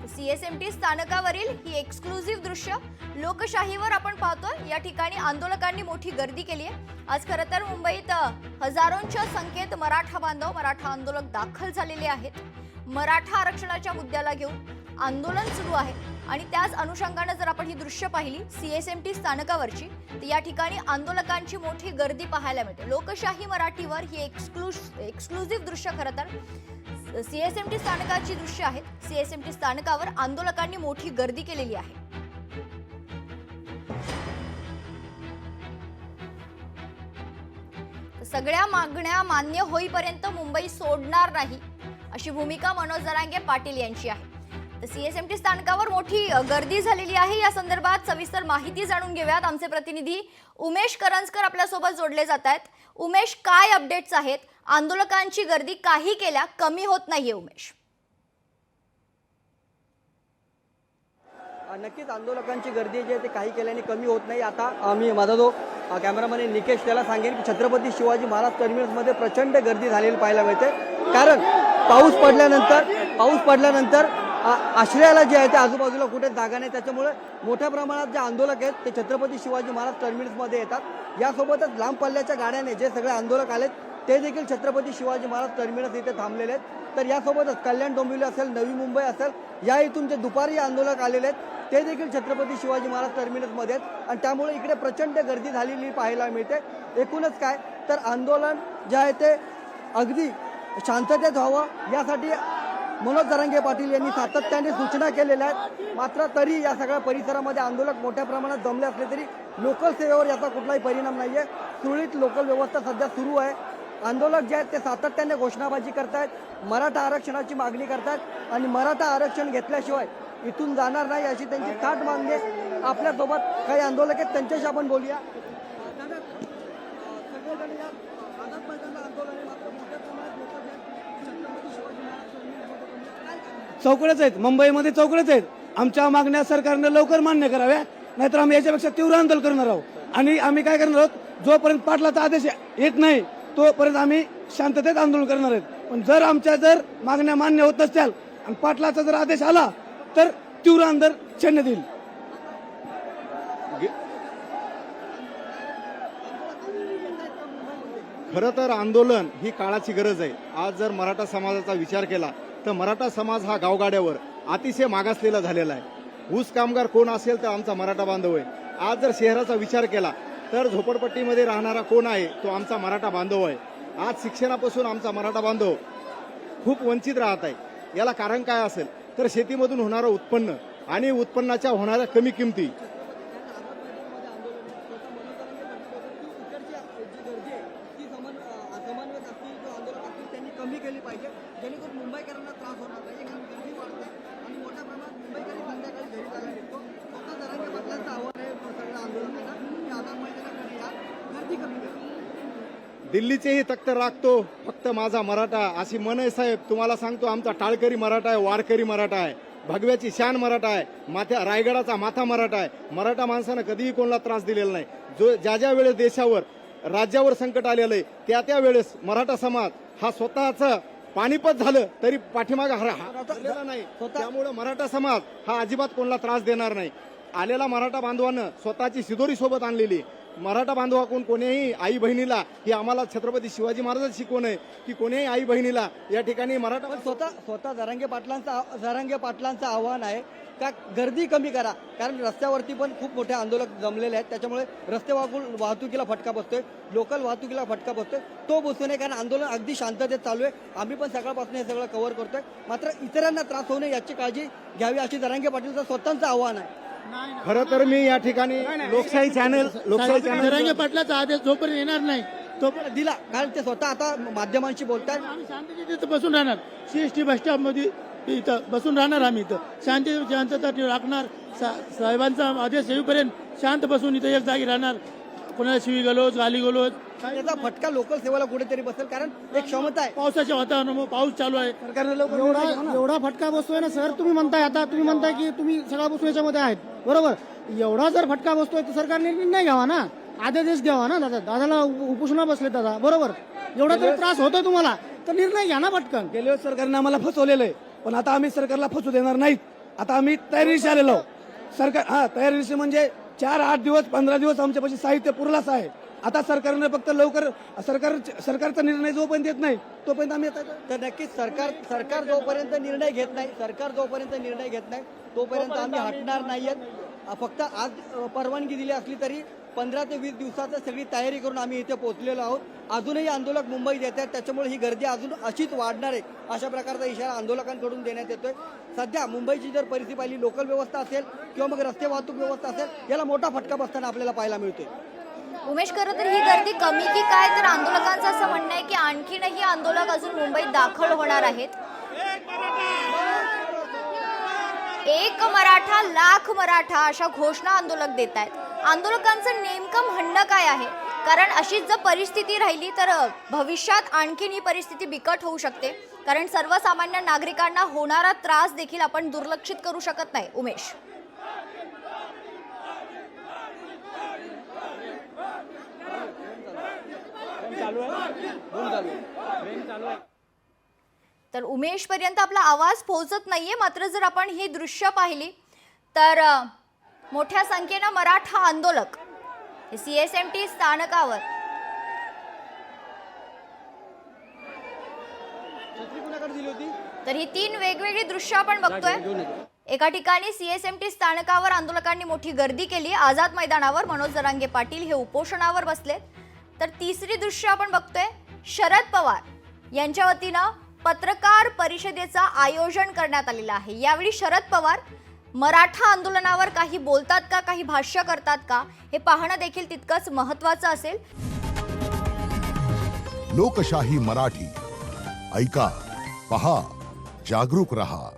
CSMT स्थानकावरील ही exclusive दृश्य लोकशाहीवर आपण पाहतोय। या ठिकाणी आंदोलकांनी मोठी गर्दी केली आहे। आज खरं तर मुंबईत हजारोंच्या संख्येत मराठा बांधव मराठा आंदोलक दाखल झालेले आहेत। मराठा आरक्षणाच्या मुद्द्याला घेऊन आंदोलन सुरू आहे आणि त्याच अनुषंगाने जर आपण ही दृश्य पाहिली सीएसएमटी स्थानकावरची, तर या ठिकाणी आंदोलकांची मोठी गर्दी पाहायला मिळते। लोकशाही मराठीवर ही एक्सक्लुझिव्ह दृश्य खरं तर सीएसएमटी स्थानकाची दृश्य आहेत। सीएसएमटी स्थानकावर आंदोलकांनी मोठी गर्दी केलेली आहे। सगळ्या मागण्या मान्य होईपर्यंत मुंबई सोडणार नाही, अशी भूमिका मनोज जरांगे पाटील यांची आहे। तर सीएसएमटी स्थानकावर मोठी गर्दी झालेली आहे। या संदर्भात सविस्तर माहिती जाणून घेऊयात। आमचे प्रतिनिधी उमेश करंजकर आपल्या सोबत जोडले जात आहेत। उमेश, काय अपडेट्स आहेत? आंदोलकांची गर्दी काही केल्या कमी होत नाहीये उमेश? नक्कीच आंदोलकांची गर्दी जी आहे ते काही केल्याने कमी होत नाही। आता मी माझा जो कॅमेरामॅन आहे निकेश त्याला सांगेन की छत्रपती शिवाजी महाराज टर्मिनसमध्ये प्रचंड गर्दी झालेली पाहायला मिळते। कारण पाऊस पडल्यानंतर आश्रयाला जे आहे ते आजूबाजूला कुठे जागा नाही, त्याच्यामुळे मोठ्या प्रमाणात जे आंदोलक आहेत ते छत्रपती शिवाजी महाराज टर्मिनसमध्ये येतात। यासोबतच लांब पल्ल्याच्या गाड्याने जे सगळे आंदोलक आलेत ते देखील छत्रपती शिवाजी महाराज टर्मिनस इथे थांबलेले आहेत। तर यासोबतच कल्याण डोंबिवली असेल, नवी मुंबई असेल, या इथून जे दुपारी आंदोलक आलेले आहेत ते देखील छत्रपती शिवाजी महाराज टर्मिनसमध्ये आहेत आणि त्यामुळे इकडे प्रचंड गर्दी झालेली पाहायला मिळते। एकूणच काय तर आंदोलन जे आहे ते अगदी शांततेत व्हावं यासाठी मनोज जरांगे पाटील यांनी सातत्याने सूचना केलेल्या आहेत। मात्र तरी या सगळ्या परिसरामध्ये आंदोलक मोठ्या प्रमाणात जमले असले तरी लोकल सेवेवर याचा कुठलाही परिणाम नाहीये। सुरळीत लोकल व्यवस्था सध्या सुरू आहे। आंदोलक जे आहेत ते सातत्याने घोषणाबाजी करतायत, मराठा आरक्षणाची मागणी करतायत आणि मराठा आरक्षण घेतल्याशिवाय इथून जाणार नाही अशी त्यांची ताट मागणी आहे। आपल्यासोबत काही आंदोलक आहेत, त्यांच्याशी आपण बोलूया। चौकडेच आहेत, मुंबईमध्ये चौकडेच आहेत। आमच्या मागण्या सरकारने लवकर मान्य कराव्या, नाहीतर आम्ही याच्यापेक्षा तीव्र आंदोलन करणार आहोत। आणि आम्ही काय करणार आहोत, जोपर्यंत पाटलाचा आदेश येत नाही तोपर्यंत आम्ही शांततेत आंदोलन करणार आहेत। पण जर आमच्या मागण्या मान्य होत नसतील आणि पाटलाचा जर आदेश आला तर तीव्र आंदोलन छेडण्यात येईल। खरं तर आंदोलन ही काळाची गरज आहे। आज जर मराठा समाजाचा विचार केला तर मराठा समाज हा गावगाड्यावर अतिशय मागासलेला झालेला आहे। ऊस कामगार कोण असेल तर आमचा मराठा बांधव आहे। आज जर शहराचा विचार केला तर झोपडपट्टीमध्ये राहणारा कोण आहे तो आमचा मराठा बांधव आहे। आज शिक्षणापासून आमचा मराठा बांधव खूप वंचित राहत आहे। याला कारण काय असेल तर शेतीमधून होणारं उत्पन्न आणि उत्पन्नाच्या होणाऱ्या कमी किमती। कमी केली पाहिजे जेणेकरून मुंबईकरांना त्रास होणार नाही। कारण गर्दी वाढते आणि मोठ्या प्रमाणात मुंबईकरी संध्याकाळी घरी जायला निघतो। फक्त जरांगे पाटलांचं आव्हान आहे सगळ्या आंदोलकांना की आझाद मैदानाकडे या, गर्दी कमी करा। दिल्लीचेही तख्त राखतो फक्त माझा मराठा अशी मन आहे साहेब। तुम्हाला सांगतो आमचा टाळकरी मराठा आहे, वारकरी मराठा आहे, भगव्याची शान मराठा आहे, रायगडाचा माथा मराठा आहे। मराठा माणसानं कधीही कोणाला त्रास दिलेला नाही। जो ज्या वेळेस देशावर राज्यावर संकट आलेलं आहे त्या वेळेस मराठा समाज हा स्वतःच पानिपत झालं तरी पाठीमागे हरलेला नाही। त्यामुळे मराठा समाज हा अजिबात कोणाला त्रास देणार नाही। आलेला मराठा बांधवानं स्वतःची शिदोरी सोबत आणलेली। मराठा बांधवाकडून कोणीही आई बहिणीला ही आम्हाला छत्रपती शिवाजी महाराजांची शिकवण आहे की कोणीही आई बहिणीला या ठिकाणी मराठा स्वतः जरांगे पाटलांचं आव्हान आहे का गर्दी कमी करा। कारण रस्त्यावरती पण खूप मोठे आंदोलक जमलेले आहेत, त्याच्यामुळे रस्ते वाहतुकीला फटका बसतोय, लोकल वाहतुकीला फटका बसतोय, तो बसू नये। कारण आंदोलन अगदी शांततेत चालू आहे। आम्ही पण सकाळपासून हे सगळं कव्हर करतोय, मात्र इतरांना त्रास होऊ नये याची काळजी घ्यावी अशी जरांगे पाटीलचं स्वतःचं आव्हान आहे। खरं तर मी या ठिकाणी लोकशाही चॅनल जरांगे पाटलाचा आदेश जोपर्यंत येणार नाही तोपर्यंत दिला, कारण ते स्वतः आता माध्यमांशी बोलतात। आम्ही शांततेत बसून राहणार, सीएसटी बस स्टॉप मध्ये इथं बसून राहणार। आम्ही इथं शांतता राखणार। साहेबांचा आदेश येईपर्यंत शांत बसून इथं एक जागी राहणार। कोणाला शिवी गलोच गाली गलोच त्याचा फटका लोकल सेवेला कुठेतरी बसेल, कारण एक क्षमता आहे। पावसाच्या वातावरणामुळे पाऊस चालू आहे, सरकारने एवढा फटका बसतोय ना सर। तुम्ही म्हणताय की तुम्ही सगळ्यापासून याच्यामध्ये आहेत, बरोबर। एवढा जर फटका बसतोय तर सरकारने निर्णय घ्यावा ना, आदेश द्यावा ना। दादाला उपोषणा बसले दादा, बरोबर। एवढा जर त्रास होतोय तुम्हाला तर निर्णय घ्या ना पटकन। गेल्या सरकारने आम्हाला फसवलेलं आहे, पण आता आम्ही सरकारला फसू देणार नाहीत। आता आम्ही तयारीशी आलेलो आहोत. सरकार तयारीशी म्हणजे 4-8 दिवस 15 दिवस आमच्यापाशी साहित्य पुरलाच आहे. आता सरकारने फक्त लवकर सरकारचा निर्णय जोपर्यंत येत नाही तोपर्यंत आम्ही तर नक्कीच सरकार जोपर्यंत निर्णय घेत नाही तोपर्यंत आम्ही हटणार नाहीयेत. फक्त आज परवानगी दिली असली तरी 15 ते 20 दिवसाचं सगळी तयारी करून आम्ही इथे पोहोचलेलो आहोत. अजूनही आंदोलक मुंबईत येत आहेत, त्याच्यामुळे ही गर्दी अजून अशीच वाढणार आहे अशा प्रकारचा इशारा आंदोलकांकडून देण्यात येतोय. सध्या मुंबईची जर परिस्थिती पाहिली, लोकल व्यवस्था असेल किंवा मग रस्ते वाहतूक व्यवस्था असेल, याला मोठा फटका बसताना आपल्याला पाहायला मिळतोय. उमेश, खरं तर ही गर्दी कमी की काय, तर आंदोलकांचं असं म्हणणं आहे की आणखीनही आंदोलक अजून मुंबईत दाखल होणार आहेत. एक मराठा लाख मराठा अशा घोषणा आंदोलक देत आहेत. आंदोलकांचं नेमकं म्हणणं काय आहे, कारण अशीच जर परिस्थिती राहिली तर भविष्यात आणखीन ही परिस्थिती बिकट होऊ शकते. कारण सर्वसामान्य नागरिकांना होणारा त्रास देखील आपण दुर्लक्षित करू शकत नाही. उमेश, तर उमेश पर्यंत आपला आवाज पोहोचत नाहीये. मात्र जर आपण ही दृश्य पाहिली तर मोठ्या संख्येनं मराठा आंदोलक CSMT स्थानकावर तर ही 3 वेगवेगळी दृश्य आपण बघतोय. एका ठिकाणी CSMT स्थानकावर आंदोलकांनी मोठी गर्दी केली. आझाद मैदानावर मनोज जरांगे पाटील हे उपोषणावर बसले. तर तिसरी दृश्य आपण बघतोय, शरद पवार यांच्या वतीनं पत्रकार परिषदेचं आयोजन करण्यात आलेलं आहे. यावेळी शरद पवार मराठा आंदोलनावर काही बोलतात का, काही भाष्य करतात का, हे पाहणं देखील तितकंच महत्त्वाचं असेल. लोकशाही मराठी ऐका, पहा, जागरूक रहा.